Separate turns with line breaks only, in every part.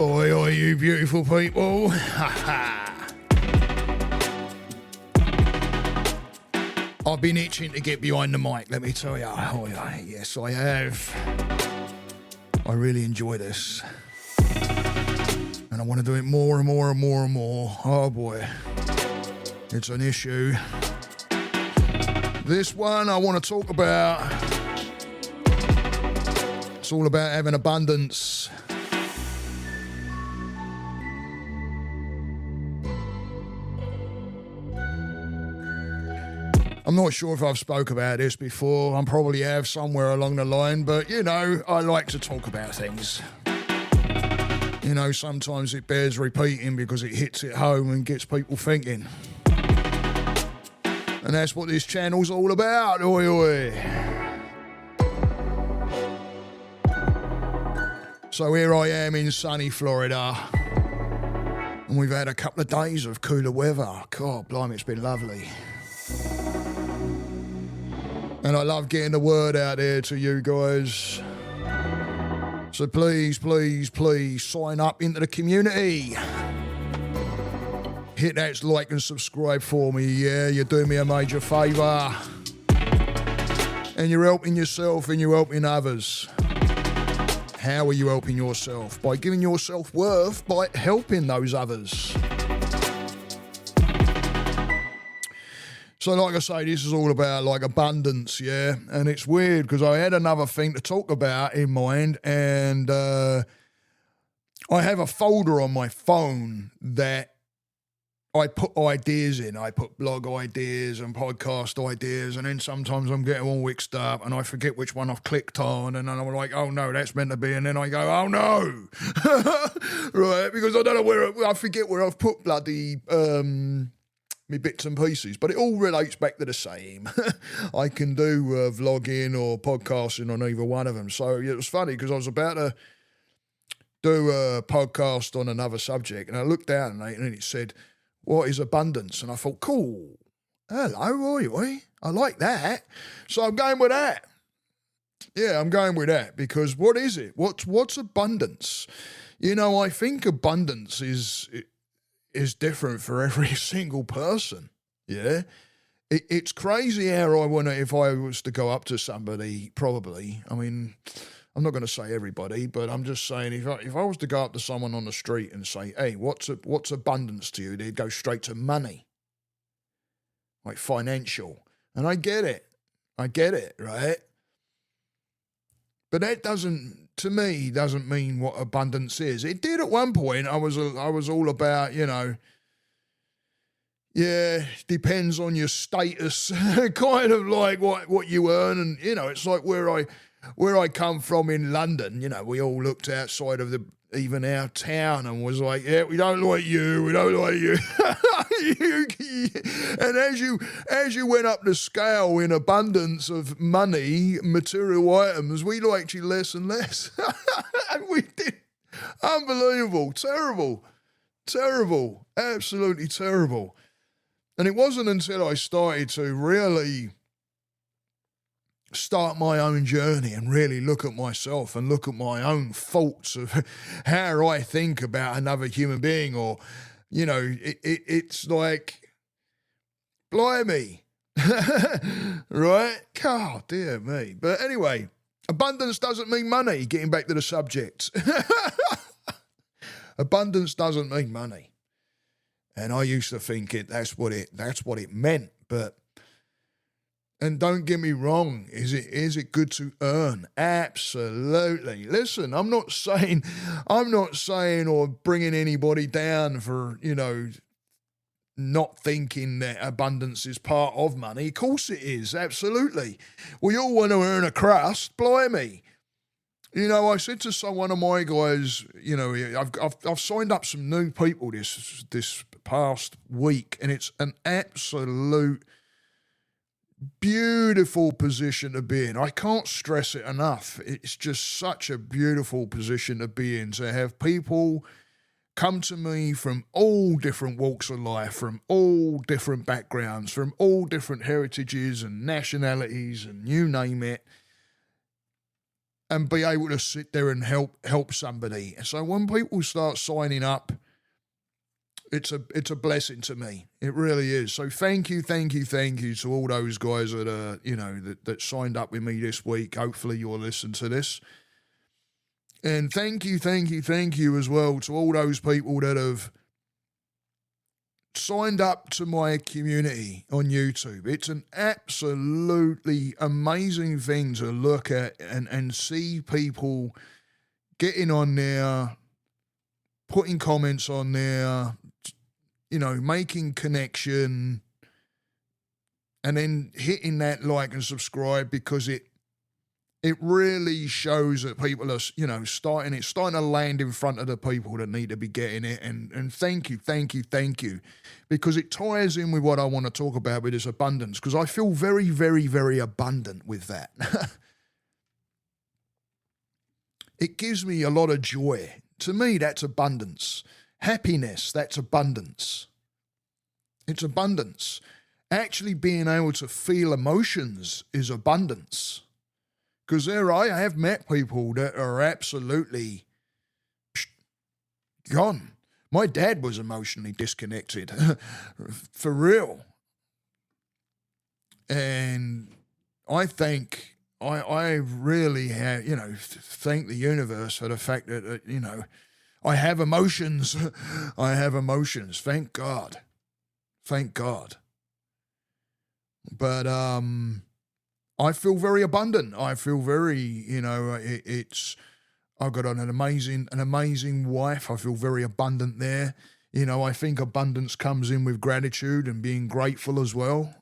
Oi, oi, you beautiful people. I've been itching to get behind the mic, let me tell you. Oh, yes, I have. I really enjoy this. And I want to do it more and more and more and more. Oh, boy. It's an issue. This one I want to talk about. It's all about having abundance. I'm not sure if I've spoke about this before. I probably have somewhere along the line, but, you know, I like to talk about things. You know, sometimes it bears repeating because it hits it home and gets people thinking. And that's what this channel's all about, oi oi. So here I am in sunny Florida. And we've had a couple of days of cooler weather. God, blimey, it's been lovely. And I love getting the word out there to you guys. So please, please, please sign up into the community. Hit that like and subscribe for me, yeah? You're doing me a major favour. And you're helping yourself and you're helping others. How are you helping yourself? By giving yourself worth, by helping those others. So like I say, this is all about like abundance, yeah? And it's weird because I had another thing to talk about in mind, and I have a folder on my phone that I put ideas in. I put blog ideas and podcast ideas, and then sometimes I'm getting all mixed up and I forget which one I've clicked on, and then I'm like, oh no, that's meant to be, and then I go, oh no, right? Because I don't know I forget where I've put bloody... me bits and pieces, but it all relates back to the same. I can do vlogging or podcasting on either one of them. So it was funny because I was about to do a podcast on another subject, and I looked down and it said, what is abundance? And I thought, cool. Hello, oi. I like that. So I'm going with that. Yeah, I'm going with that because what is it? What's abundance? You know, I think abundance is different for every single person, yeah? It's crazy how I want to, if I was to go up to somebody, probably, I mean, I'm not going to say everybody, but I'm just saying if I was to go up to someone on the street and say, hey, what's abundance to you? They'd go straight to money, like financial. And I get it, right? But that to me, doesn't mean what abundance is. It did at one point. I was all about, you know, yeah, depends on your status, kind of like what you earn. And, you know, it's like where I come from in London, you know, we all looked outside of even our town and was like, yeah, we don't like you. And as you went up the scale in abundance of money, material items, we liked you less and less. And we did. Unbelievable. Terrible. Absolutely terrible. And it wasn't until I started to really start my own journey and really look at myself and look at my own faults of how I think about another human being, or, you know, it's like, blimey, right? God, dear me. But anyway, abundance doesn't mean money, getting back to the subject. Abundance doesn't mean money. And I used to think that's what it meant, but and don't get me wrong, is it good to earn? Absolutely. Listen, I'm not saying or bringing anybody down for, you know, not thinking that abundance is part of money. Of course it is, absolutely. We all want to earn a crust, blimey. You know, I said to one of my guys, you know, I've signed up some new people this past week, and it's an absolute beautiful position to be in. I can't stress it enough. It's just such a beautiful position to be in, to have people come to me from all different walks of life, from all different backgrounds, from all different heritages and nationalities and you name it. and be able to sit there and help somebody. So when people start signing up, it's a blessing to me. It really is. So thank you to all those guys that that signed up with me this week. Hopefully you'll listen to this. And thank you as well to all those people that have signed up to my community on YouTube. It's an absolutely amazing thing to look at and see people getting on there, putting comments on there, making connection, and then hitting that like and subscribe, because it really shows that people are, starting to land in front of the people that need to be getting it. And thank you, because it ties in with what I want to talk about with this abundance, because I feel very, very, very abundant with that. It gives me a lot of joy. To me, that's abundance. Happiness, that's abundance. It's abundance. Actually being able to feel emotions is abundance. Because I have met people that are absolutely gone. My dad was emotionally disconnected, for real. And I think I really have, thank the universe for the fact that, I have emotions. I have emotions. Thank God. But I feel very abundant. I feel very, I've got an amazing wife. I feel very abundant there. I think abundance comes in with gratitude and being grateful as well.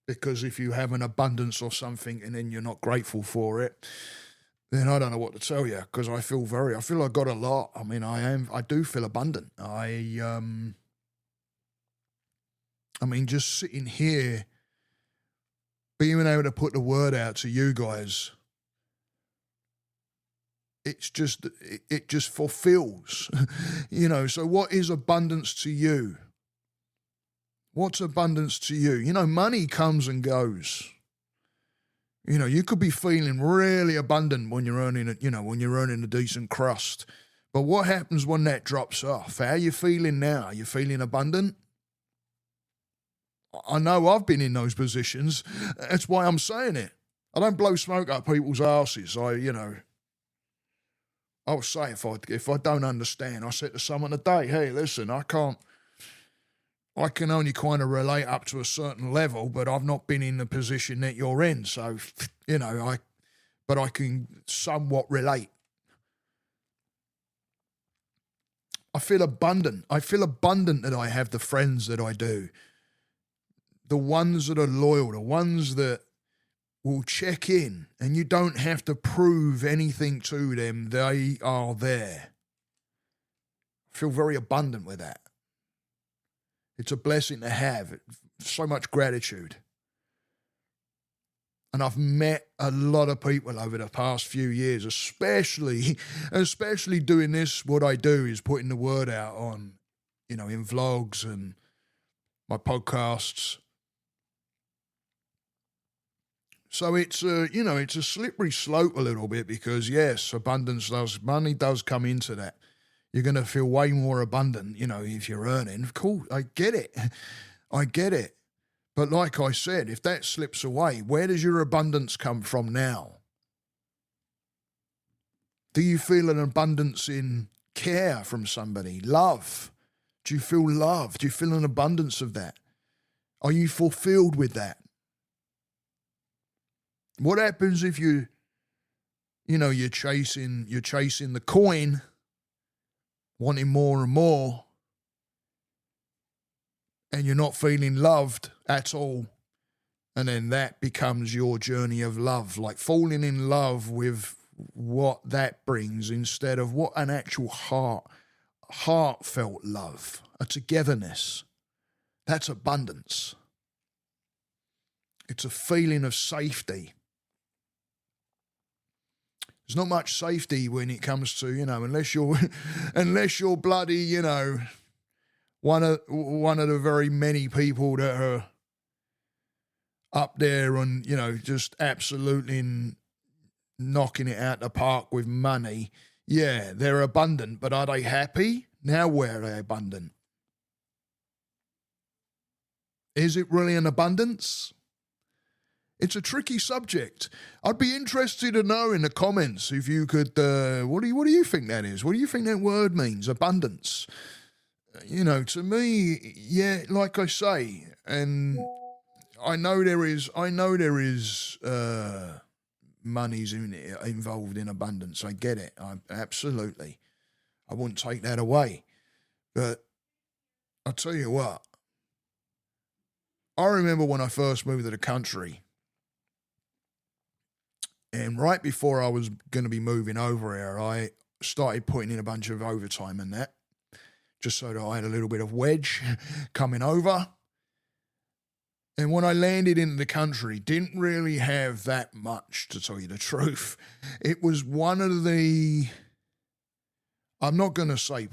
Because if you have an abundance of something and then you're not grateful for it, then I don't know what to tell you, because I feel I got a lot. I mean, I do feel abundant. Just sitting here, being able to put the word out to you guys, it just fulfills, so what is abundance to you? What's abundance to you? Money comes and goes. You could be feeling really abundant when you're earning a decent crust. But what happens when that drops off? How are you feeling now? Are you feeling abundant? I know I've been in those positions. That's why I'm saying it. I don't blow smoke up people's asses. I'll say if I don't understand, I said to someone today, hey, listen, I can only kind of relate up to a certain level, but I've not been in the position that you're in. So, but I can somewhat relate. I feel abundant. I feel abundant that I have the friends that I do. The ones that are loyal, the ones that will check in, and you don't have to prove anything to them. They are there. I feel very abundant with that. It's a blessing to have. So much gratitude. And I've met a lot of people over the past few years, especially doing this. What I do is putting the word out on, in vlogs and my podcasts. So it's it's a slippery slope a little bit, because yes, money does come into that. You're going to feel way more abundant, if you're earning. Cool, I get it. But like I said, if that slips away, where does your abundance come from now? Do you feel an abundance in care from somebody? Love? Do you feel love? Do you feel an abundance of that? Are you fulfilled with that? What happens if you're chasing the coin, wanting more and more, and you're not feeling loved at all? And then that becomes your journey of love, like falling in love with what that brings instead of what an actual heartfelt love, a togetherness. That's abundance. It's a feeling of safety. There's not much safety when it comes to, unless you're bloody, one of the very many people that are up there and, just absolutely knocking it out the park with money. Yeah, they're abundant, but are they happy? Now where are they abundant? Is it really an abundance? It's a tricky subject. I'd be interested to know in the comments if you could. What do you think that is? What do you think that word means? Abundance. To me, yeah, like I say, and I know there is. Money's involved in abundance. I get it. Absolutely. I wouldn't take that away. But I'll tell you what. I remember when I first moved to the country. And right before I was going to be moving over here, I started putting in a bunch of overtime and that, just so that I had a little bit of wedge coming over. And when I landed in the country, didn't really have that much, to tell you the truth. It was one of the, I'm not going to say,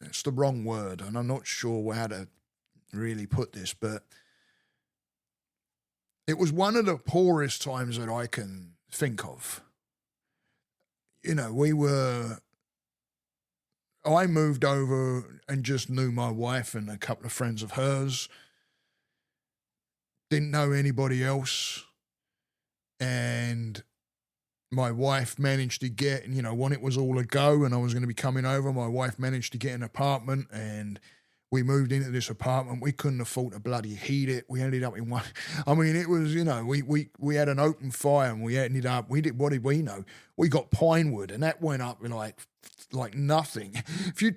it's the wrong word, and I'm not sure how to really put this, but it was one of the poorest times that I can think of. I moved over and just knew my wife and a couple of friends of hers. Didn't know anybody else. And my wife managed to get, when it was all a go and I was going to be coming over, my wife managed to get an apartment, and we moved into this apartment. We couldn't afford to bloody heat it. We ended up in one. I mean, it was, we had an open fire, and what did we know? We got pine wood, and that went up like nothing. If you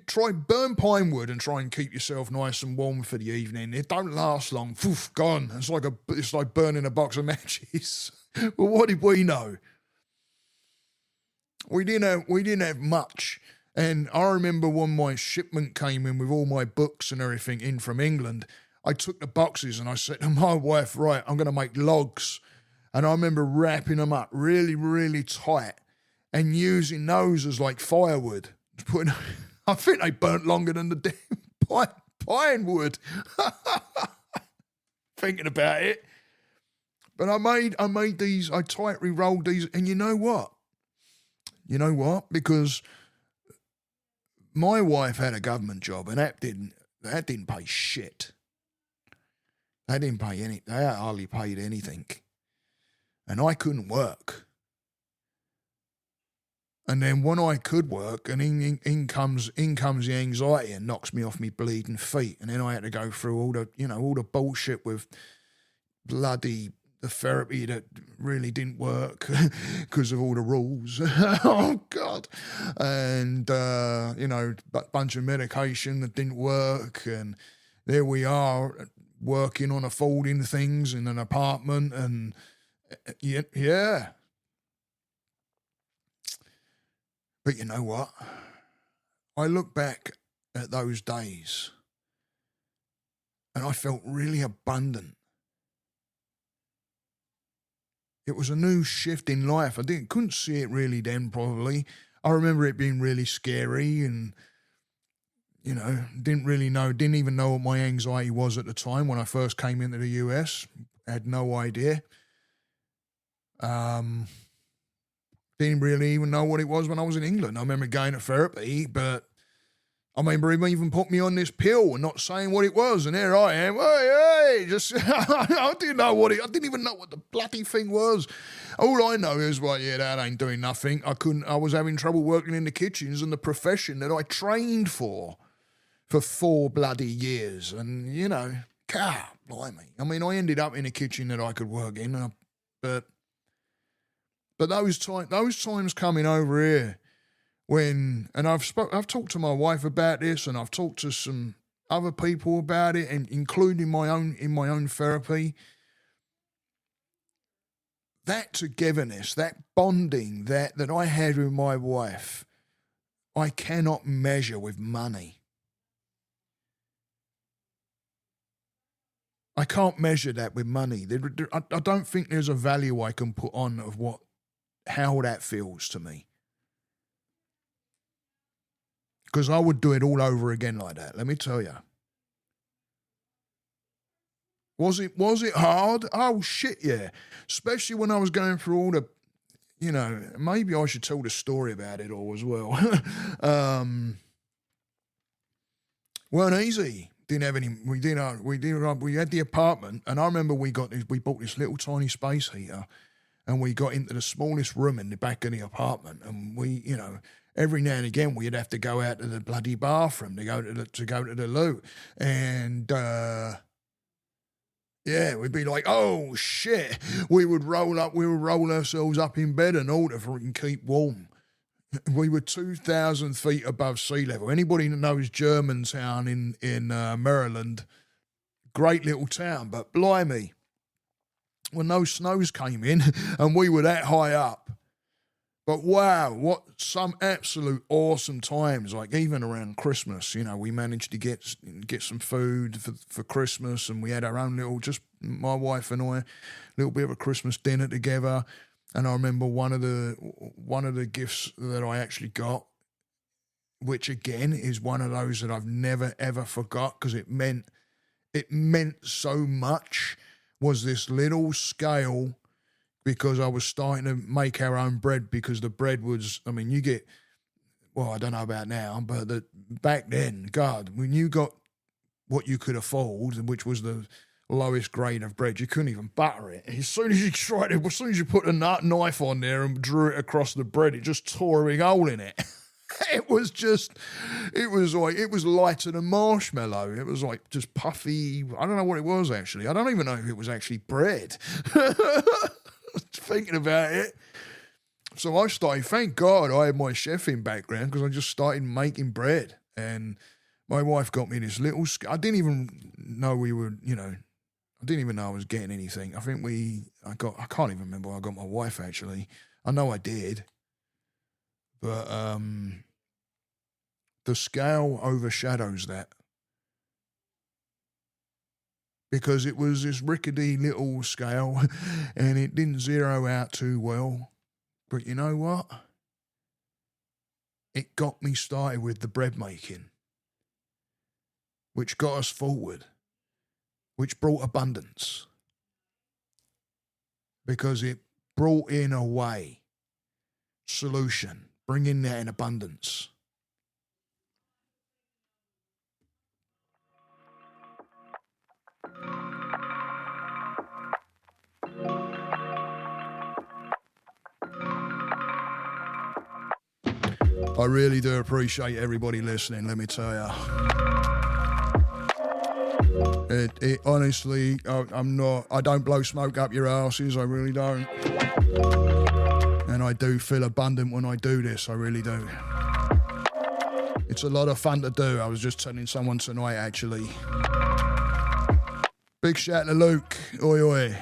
burn pine wood and try and keep yourself nice and warm for the evening, it don't last long. Poof, gone. It's like burning a box of matches. Well, what did we know? We didn't have much. And I remember when my shipment came in with all my books and everything in from England, I took the boxes and I said to my wife, right, I'm going to make logs. And I remember wrapping them up really, really tight and using those as like firewood. I think they burnt longer than the damn pine wood. Thinking about it. But I made these, I tightly rolled these, and you know what? Because my wife had a government job, and that didn't pay shit. They didn't pay they hardly paid anything. And I couldn't work. And then when I could work, and in comes the anxiety and knocks me off me bleeding feet. And then I had to go through all the bullshit with bloody the therapy that really didn't work because of all the rules. Oh, God. And, a bunch of medication that didn't work. And there we are working on affording things in an apartment. And, yeah. But you know what? I look back at those days and I felt really abundant. It was a new shift in life. I couldn't see it really then, probably. I remember it being really scary and, didn't even know what my anxiety was at the time when I first came into the US. I had no idea. Didn't really even know what it was when I was in England. I remember going to therapy, but I remember him even put me on this pill and not saying what it was, and there I am. Hey, just I didn't even know what the bloody thing was. All I know is, that ain't doing nothing. I was having trouble working in the kitchens and the profession that I trained for 4 bloody years, and God, blimey. I mean, I ended up in a kitchen that I could work in, but those times coming over here. I've talked to my wife about this, and I've talked to some other people about it, and including my own therapy. That togetherness, that bonding that I had with my wife, I cannot measure with money. I can't measure that with money. I don't think there's a value I can put on of how that feels to me. Because I would do it all over again like that, let me tell you. Was it hard? Oh, shit, yeah. Especially when I was going through all the, maybe I should tell the story about it all as well. Weren't easy. Didn't have any. We had the apartment, and I remember we bought this little tiny space heater, and we got into the smallest room in the back of the apartment, and we, every now and again we'd have to go out to the bloody bathroom to go to the loo, and we'd be like, oh shit, we would roll ourselves up in bed and all to keep warm. We were 2,000 feet above sea level. Anybody that knows Germantown in Maryland, great little town, but blimey, when those snows came in and we were that high up, but wow, what some absolute awesome times, like even around Christmas, we managed to get some food for Christmas, and we had our own little, just my wife and I, a little bit of a Christmas dinner together. And I remember one of the gifts that I actually got, which again is one of those that I've never ever forgot because it meant so much, was this little scale, because I was starting to make our own bread, because the bread was, I don't know about now, but back then, God, when you got what you could afford, which was the lowest grade of bread, you couldn't even butter it. As soon as you put a knife on there and drew it across the bread, it just tore a big hole in it. It was lighter than marshmallow. It was like just puffy. I don't know what it was actually. I don't even know if it was actually bread. Thinking about it. So I started, thank God I had my chefing background, because I just started making bread. And my wife got me this little, I didn't even know I didn't even know I was getting anything. I think I can't even remember where I got my wife actually. I know I did. But the scale overshadows that. Because it was this rickety little scale and it didn't zero out too well. But you know what? It got me started with the bread making, which got us forward, which brought abundance, because it brought in a way, solution, bringing that in abundance. I really do appreciate everybody listening, let me tell you. It honestly, I don't blow smoke up your asses, I really don't. And I do feel abundant when I do this, I really do. It's a lot of fun to do. I was just telling someone tonight, actually. Big shout to Luke, oi oi.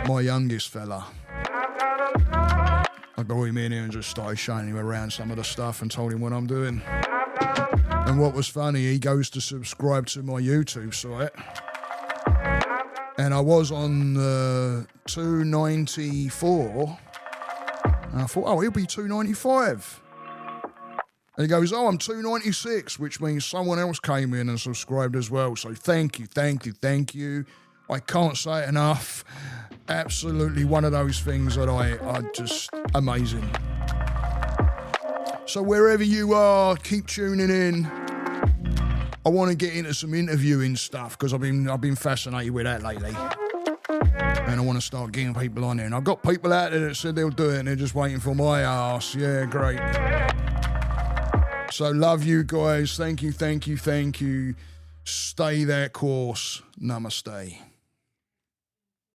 My youngest fella. I brought him in here and just started showing him around some of the stuff and told him what I'm doing. And what was funny, he goes to subscribe to my YouTube site. And I was on 294. And I thought, he'll be 295. And he goes, I'm 296, which means someone else came in and subscribed as well. So thank you. I can't say it enough. Absolutely one of those things that I just amazing. So wherever you are, keep tuning in. I want to get into some interviewing stuff because I've been fascinated with that lately. And I want to start getting people on there. And I've got people out there that said they'll do it and they're just waiting for my ass. Yeah, great. So love you guys. Thank you. Stay that course. Namaste.